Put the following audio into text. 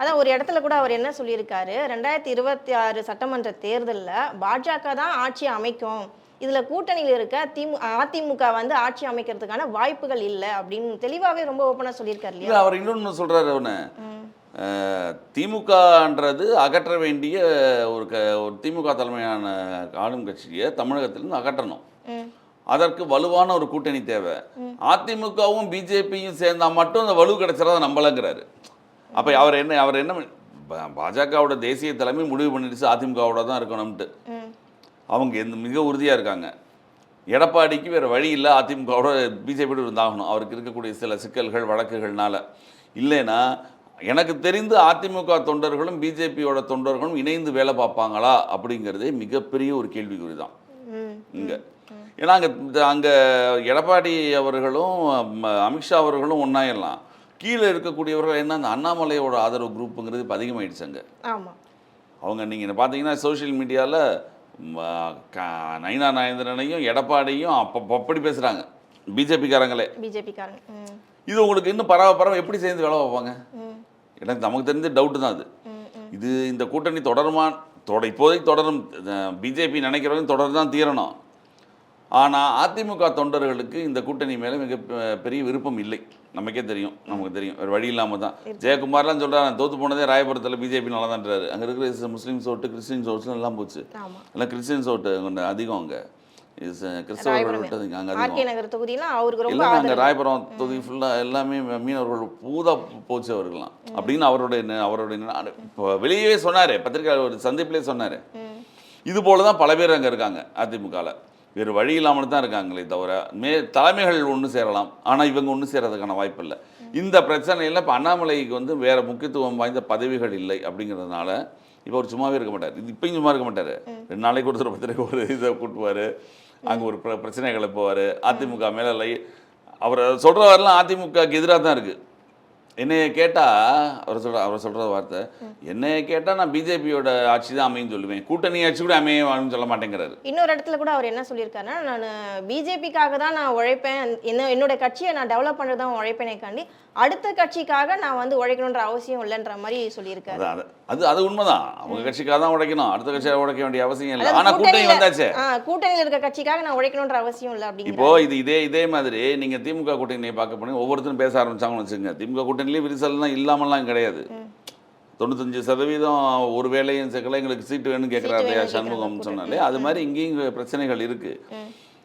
அதான் ஒரு இடத்துல கூட அவர் என்ன சொல்லியிருக்காரு, 2026 சட்டமன்ற தேர்தல்ல பாஜக தான் ஆட்சி அமைக்கும். இதுல கூட்டணியில் இருக்க அதிமுக வந்து ஆட்சி அமைக்கிறதுக்கான வாய்ப்புகள் இல்ல அப்படின்னு தெளிவாவே ரொம்ப ஓப்பனா சொல்லியிருக்காரு இல்ல, இல்லையா? அவர் இன்னொன்னு சொல்றாரு. அவனு திமுகன்றது அகற்ற வேண்டிய ஒரு திமுக தலைமையான ஆளும் கட்சியை தமிழகத்திலிருந்து அகற்றணும். ம். அதற்கு வலுவான ஒரு கூட்டணி தேவை. அதிமுகவும் பிஜேபியும் சேர்ந்தா மட்டும் அந்த வலு கிடைச்சிடாத நம்பலங்கிறாரு. அப்ப அவர் என்ன பாஜகவோட தேசிய தலைமை முடிவு பண்ணிடுச்சு அதிமுகவோட தான் இருக்கணும்ட்டு. ம். அவங்க மிக உறுதியா இருக்காங்க. எடப்பாடிக்கு வேற வழி இல்லை, அதிமுகவோட பிஜேபியோட இருந்தாகணும் அவருக்கு இருக்கக்கூடிய சில சிக்கல்கள் வழக்குகள்னால. இல்லைன்னா எனக்கு தெரிந்து அதிமுக தொண்டர்களும் பிஜேபியோட தொண்டர்களும் இணைந்து வேலை பார்ப்பாங்களா அப்படிங்கிறதே மிகப்பெரிய ஒரு கேள்விக்குறி தான் இங்கே. ஏன்னா அங்கே எடப்பாடி அவர்களும் அமித்ஷா அவர்களும் ஒன்றாயிடலாம். கீழே இருக்கக்கூடியவர்கள் என்ன, அந்த அண்ணாமலையோட ஆதரவு குரூப்புங்கிறது இப்போ அதிகமாகிடுச்சு அங்கே. அவங்க நீங்கள் பார்த்தீங்கன்னா சோஷியல் மீடியாவில் நயினா நாகேந்திரனையும் எடப்பாடியும் அப்படி பேசுகிறாங்க பிஜேபிக்காரங்களே. இது உங்களுக்கு இன்னும் பரவ எப்படி சேர்ந்து வேலை பார்ப்பாங்க? எனக்கு நமக்கு தெரிஞ்ச டவுட்டு தான் அது. இந்த கூட்டணி இப்போதைக்கு தொடரும். பிஜேபி நினைக்கிறவங்க தொடர்ந்து தான் தீரணும். ஆனால் அதிமுக தொண்டர்களுக்கு இந்த கூட்டணி மேலே மிக பெரிய விருப்பம் இல்லை. நமக்கு தெரியும். வேறு வழி இல்லாமல் தான் ஜெயக்குமார்லாம் சொல்கிறார், நான் தோற்று போனதே ராயபுரத்தில் பிஜேபி நல்லா தான்றாரு. அங்கே இருக்கிற முஸ்லீம்ஸ் ஓட்டு கிறிஸ்டின்ஸ் ஓட்டு எல்லாம் போச்சு. எல்லாம் கிறிஸ்டின்ஸ் ஓட்டு கொஞ்சம் அதிகம். அங்கே கிறிஸ்தவர்கள் விட்டதுங்க அங்கே ராயபுரம் தொகுதி ஃபுல்லாக எல்லாமே மீனவர்கள் பூதா போச்சு அவர்கள்லாம் அப்படின்னு அவருடைய இப்போ வெளியே சொன்னார், பத்திரிகை ஒரு சந்திப்பிலே சொன்னார். இது போல தான் பல பேர் அங்கே இருக்காங்க அதிமுகவில். வேறு வழி இல்லாமல் தான் இருக்காங்களே தவிர தலைமைகள் ஒன்று சேரலாம், ஆனால் இவங்க ஒன்று சேரதுக்கான வாய்ப்பு இல்லை. இந்த பிரச்சனையில் இப்போ அண்ணாமலைக்கு வந்து வேறு முக்கியத்துவம் வாய்ந்த பதவிகள் இல்லை அப்படிங்கிறதுனால இப்போ அவர் சும்மாவே இருக்க மாட்டார். இப்பயும் சும்மா இருக்க மாட்டார். 2 நாளைக்கு ஒருத்தர் பத்திரிக்கை ஒரு இதை கூட்டுவார், அங்கே ஒரு பிரச்சனைகளை போவார். அதிமுக மேலே அவர் சொல்கிறவரெல்லாம் அதிமுகவுக்கு எதிராக தான் இருக்குது. என்னைய கேட்டால் அவர் சொல்கிற வார்த்தை, என்னைய கேட்டால் நான் பிஜேபியோட ஆட்சி தான் அமையும் சொல்லுவேன், கூட்டணி ஆட்சி கூட அமையும் சொல்ல மாட்டேங்கிறாரு. இன்னொரு இடத்துல கூட அவர் என்ன சொல்லியிருக்காருன்னா, நான் பிஜேபிக்காக தான் நான் உழைப்பேன், என்னோட கட்சியை நான் டெவலப் பண்ணுறது தான் உழைப்பேனே காண்டி அடுத்த கட்சிக்காக நான் வந்து உழைக்கணுன்ற அவசியம் இல்லைன்ற மாதிரி சொல்லியிருக்காரு. அது உண்மைதான். அவங்க கட்சிக்காக தான் உழைக்கணும், அடுத்த கட்சியாக உழைக்க வேண்டிய அவசியம் இல்லை. ஆனால் கூட்டணி வந்தாச்சு, கூட்டணியில் இருக்க கட்சிக்காக நான் உழைக்கணுன்ற அவசியம் இல்லை அப்படின்னு. இப்போ இதே மாதிரி நீங்கள் திமுக கூட்டணியை பார்க்க போனீங்க, ஒவ்வொருத்தரும் பேச ஆரம்பிச்சாங்கன்னு வச்சுக்கோங்க. திமுக கூட்டணிலேயே விரிசல்லாம் இல்லாமல்லாம் கிடையாது. 95% ஒரு வேலையும் சேர்க்கல, எங்களுக்கு சீட்டு வேணும்னு கேட்குறாரு சண்முகம் சொன்னாலே அது மாதிரி இங்கேயும் பிரச்சனைகள் இருக்குது.